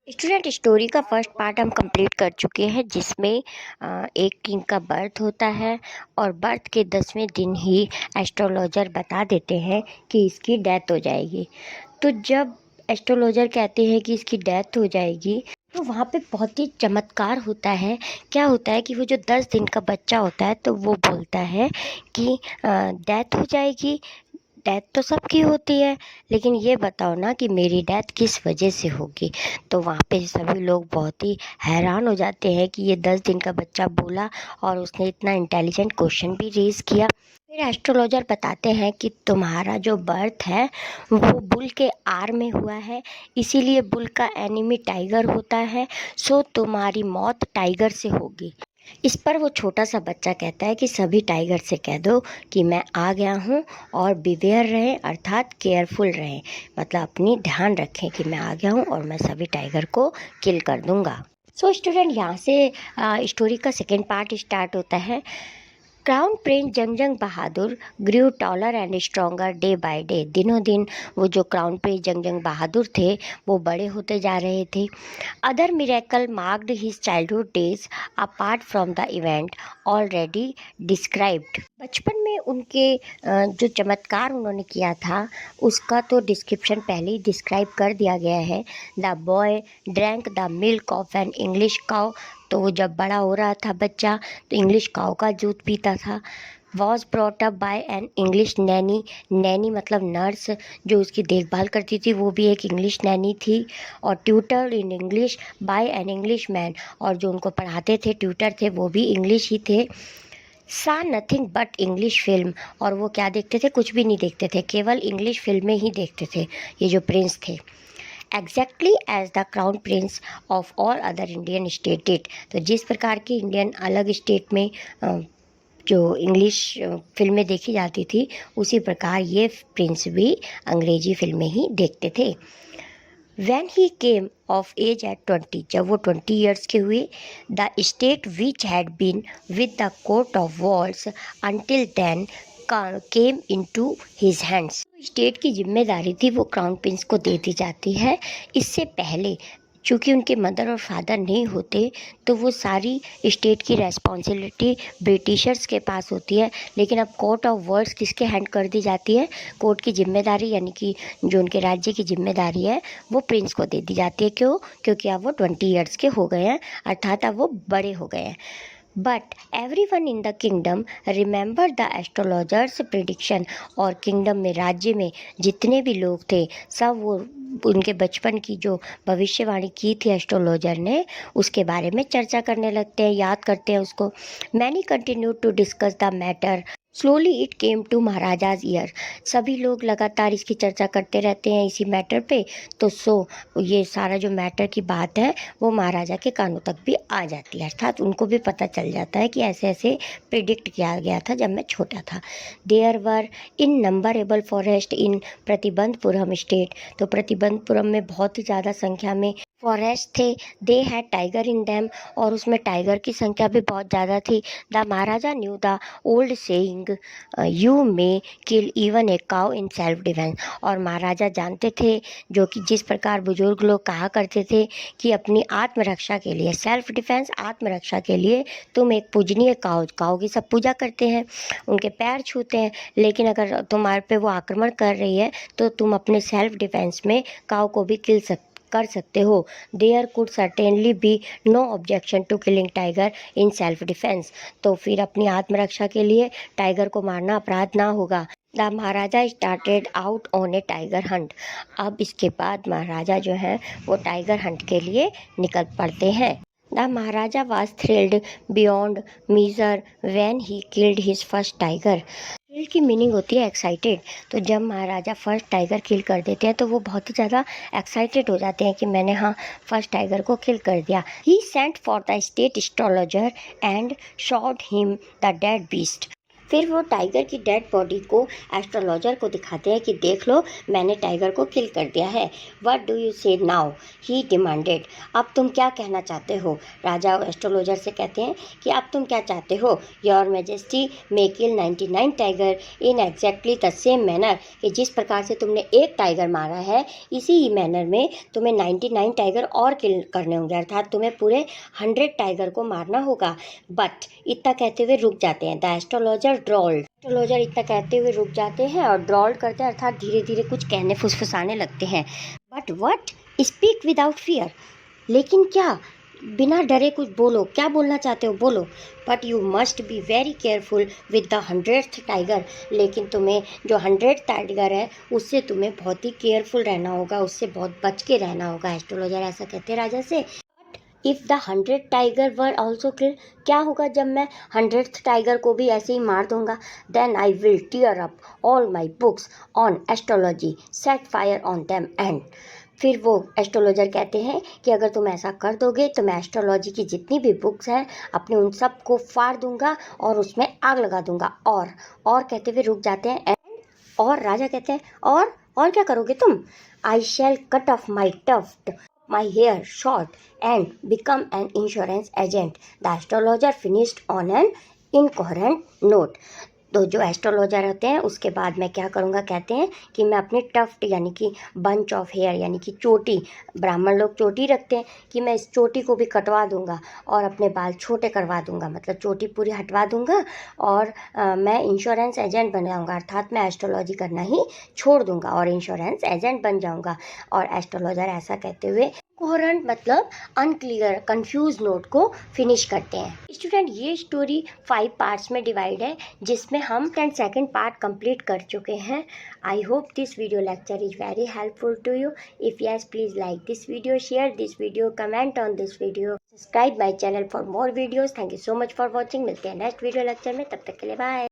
Student story का first part हम complete कर चुके हैं, जिसमें एक किंग का बर्थ होता है और बर्थ के 10वें दिन ही एस्ट्रोलॉजर बता देते हैं कि इसकी डेथ हो जाएगी। तो जब एस्ट्रोलॉजर कहते हैं कि इसकी डेथ हो जाएगी, तो वहाँ पे बहुत ही चमत्कार होता है। क्या होता है कि वो जो 10 दिन का बच्चा होता है तो वो बोलता है कि डेथ हो जाएगी। डेथ तो सबकी होती है, लेकिन ये बताओ ना कि मेरी डेथ किस वजह से होगी। तो वहाँ पे सभी लोग बहुत ही हैरान हो जाते हैं कि ये 10 दिन का बच्चा बोला और उसने इतना इंटेलिजेंट क्वेश्चन भी रेज किया। फिर एस्ट्रोलॉजर बताते हैं कि तुम्हारा जो बर्थ है वो बुल के आर में हुआ है, इसीलिए बुल का एनिमी टाइगर होता है। सो तुम्हारी मौत टाइगर से होगी। इस पर वो छोटा सा बच्चा कहता है कि सभी टाइगर से कह दो कि मैं आ गया हूँ और बिवेयर रहें, अर्थात केयरफुल रहें, मतलब अपनी ध्यान रखें कि मैं आ गया हूँ और मैं सभी टाइगर को किल कर दूँगा। सो स्टूडेंट, यहाँ से स्टोरी का सेकेंड पार्ट स्टार्ट होता है। Crown prince Jung Jung Bahadur grew taller and stronger day by day. दिनों दिन वो जो क्राउन प्रिंस जंगजंग बहादुर थे वो बड़े होते जा रहे थे। Other miracle marked his childhood days apart from the event already described. बचपन में उनके जो चमत्कार उन्होंने किया था उसका तो डिस्क्रिप्शन पहले ही डिस्क्राइब कर दिया गया है। The boy drank the milk of an English cow. तो वो जब बड़ा हो रहा था बच्चा तो इंग्लिश काऊ का दूध पीता था। Was brought up by an English Naini. Naini मतलब नर्स, जो उसकी देखभाल करती थी वो भी एक इंग्लिश नैनी थी। और tutor in English by an English man, और जो उनको पढ़ाते थे ट्यूटर थे वो भी इंग्लिश ही थे। सा नथिंग बट इंग्लिश फिल्म, और वो क्या देखते थे, कुछ भी नहीं देखते थे, केवल इंग्लिश फिल्में ही देखते थे ये जो प्रिंस थे। Exactly as the crown prince of all other Indian state did. तो जिस प्रकार की इंडियन अलग स्टेट में जो इंग्लिश फिल्में देखी जाती थी, उसी प्रकार ये प्रिंस भी अंग्रेजी फिल्में ही देखते थे। When he came of age at 20, जब वो 20 ईयर्स के हुए, the state which had been with the coat of walls until then came into his hands. State की जिम्मेदारी थी वो क्राउन प्रिंस को दे दी जाती है। इससे पहले चूँकि उनके मदर और फादर नहीं होते तो वो सारी स्टेट की रेस्पॉन्सिबिलिटी ब्रिटिशर्स के पास होती है, लेकिन अब कोर्ट ऑफ वर्ड्स किसके हैंड कर दी जाती है, कोर्ट की जिम्मेदारी यानी कि जो उनके राज्य की जिम्मेदारी है वो प्रिंस को दे दी जाती है। क्यों? क्योंकि अब वो 20 ईयर्स के हो गए हैं, अर्थात अब वो बड़े हो गए हैं। But every one in the kingdom remember the astrologers prediction. और किंगडम में, राज्य में जितने भी लोग थे सब वो उनके बचपन की जो भविष्यवाणी की थी एस्ट्रोलॉजर ने, उसके बारे में चर्चा करने लगते हैं, याद करते हैं उसको। Many continue to discuss the matter. Slowly it came to Maharaja's ear. सभी लोग लगातार इसकी चर्चा करते रहते हैं इसी मैटर पे। तो ये सारा जो मैटर की बात है वो महाराजा के कानों तक भी आ जाती है, अर्थात उनको भी पता चल जाता है कि ऐसे ऐसे प्रिडिक्ट किया गया था जब मैं छोटा था। There were innumerable forest in Pratibandhapuram state. तो प्रतिबंधपुरम में बहुत ही ज़्यादा संख्या में फॉरेस्ट थे। They had tiger in them, और उसमें टाइगर की संख्या भी बहुत ज़्यादा थी। The Maharaja new the old saying you may kill even a cow in self defence. और महाराजा जानते थे, जो कि जिस प्रकार बुजुर्ग लोग कहा करते थे कि अपनी आत्मरक्षा के लिए, सेल्फ डिफेंस आत्मरक्षा के लिए तुम एक पूजनीय काऊ की सब पूजा करते हैं, उनके पैर छूते हैं, लेकिन अगर तुम्हारे पे वो आक्रमण कर रही है तो तुम अपने सेल्फ डिफेंस में काऊ को भी कर सकते हो। There could certainly be no objection to killing tiger in self defence. तो फिर अपनी आत्मरक्षा के लिए टाइगर को मारना अपराध ना होगा। The Maharaja started out on A tiger Hunt. अब इसके बाद महाराजा जो है वो टाइगर हंट के लिए निकल पड़ते हैं। The maharaja was thrilled beyond measure when he killed his first tiger. Thrill की मीनिंग होती है एक्साइटेड। तो जब महाराजा फर्स्ट टाइगर किल कर देते हैं तो वो बहुत ही ज़्यादा एक्साइटेड हो जाते हैं कि मैंने फर्स्ट टाइगर को किल कर दिया। He sent for the state astrologer and showed him the dead beast. फिर वो टाइगर की डेड बॉडी को एस्ट्रोलॉजर को दिखाते हैं कि देख लो, मैंने टाइगर को किल कर दिया है। व्हाट डू यू से नाउ, ही डिमांडेड। अब तुम क्या कहना चाहते हो? राजा एस्ट्रोलॉजर से कहते हैं कि अब तुम क्या चाहते हो? Your majesty may kill 99 tiger in exactly the same manner, कि जिस प्रकार से तुमने एक टाइगर मारा है, इसी ही मैनर में तुम्हें 99 टाइगर और किल करने होंगे, अर्थात तुम्हें पूरे 100 टाइगर को मारना होगा। बट इतना कहते हुए रुक जाते हैं। The astrologer ड्रॉल्ड। एस्ट्रोलॉजर इतना कहते हुए रुक जाते हैं और ड्रॉल्ड करते हैं, अर्थात धीरे धीरे कुछ कहने फुसफुसाने लगते हैं। But what, speak without fear. लेकिन क्या, बिना डरे कुछ बोलो, क्या बोलना चाहते हो बोलो। But you must be very careful with the 100th tiger. लेकिन तुम्हें जो 100 टाइगर है उससे तुम्हें बहुत ही केयरफुल रहना होगा, उससे बहुत बच के रहना होगा। एस्ट्रोलॉजर ऐसा कहते हैं राजा से। If the 100 tiger were also किल, क्या होगा जब मैं 100th टाइगर को भी ऐसे ही मार दूंगा? Then I will tear up all my books on astrology, set fire on them and. फिर वो एस्ट्रोलॉजर कहते हैं कि अगर तुम ऐसा कर दोगे तो मैं एस्ट्रोलॉजी की जितनी भी बुक्स हैं अपने उन सब को फाड़ दूंगा और उसमें आग लगा दूंगा। और कहते हुए रुक जाते हैं। और राजा कहते हैं और क्या करोगे तुम? I shall cut off my tuft, my hair short and become an insurance agent. The astrologer finished on an incoherent note. तो जो एस्ट्रोलॉजर होते हैं उसके बाद मैं क्या करूँगा, कहते हैं कि मैं अपनी टफ्ट यानी कि बंच ऑफ हेयर यानी कि चोटी, ब्राह्मण लोग चोटी रखते हैं, कि मैं इस चोटी को भी कटवा दूंगा और अपने बाल छोटे करवा दूंगा, मतलब चोटी पूरी हटवा दूंगा। और मैं इंश्योरेंस एजेंट बन जाऊँगा, अर्थात मैं एस्ट्रोलॉजी करना ही छोड़ दूंगा और इंश्योरेंस एजेंट बन जाऊँगा। और एस्ट्रोलॉजर ऐसा कहते हुए कोहरेंट मतलब अनक्लियर, कंफ्यूज नोट को फिनिश करते हैं। स्टूडेंट, ये स्टोरी 5 पार्ट्स में डिवाइड है, जिसमें हम 10 पार्ट कंप्लीट कर चुके हैं। I hope this video lecture is very helpful to you. If yes, please like this video, share this video, comment on this video, subscribe my channel for more videos. Thank you so much for watching. मिलते हैं next video lecture में, तब तक के लिए bye.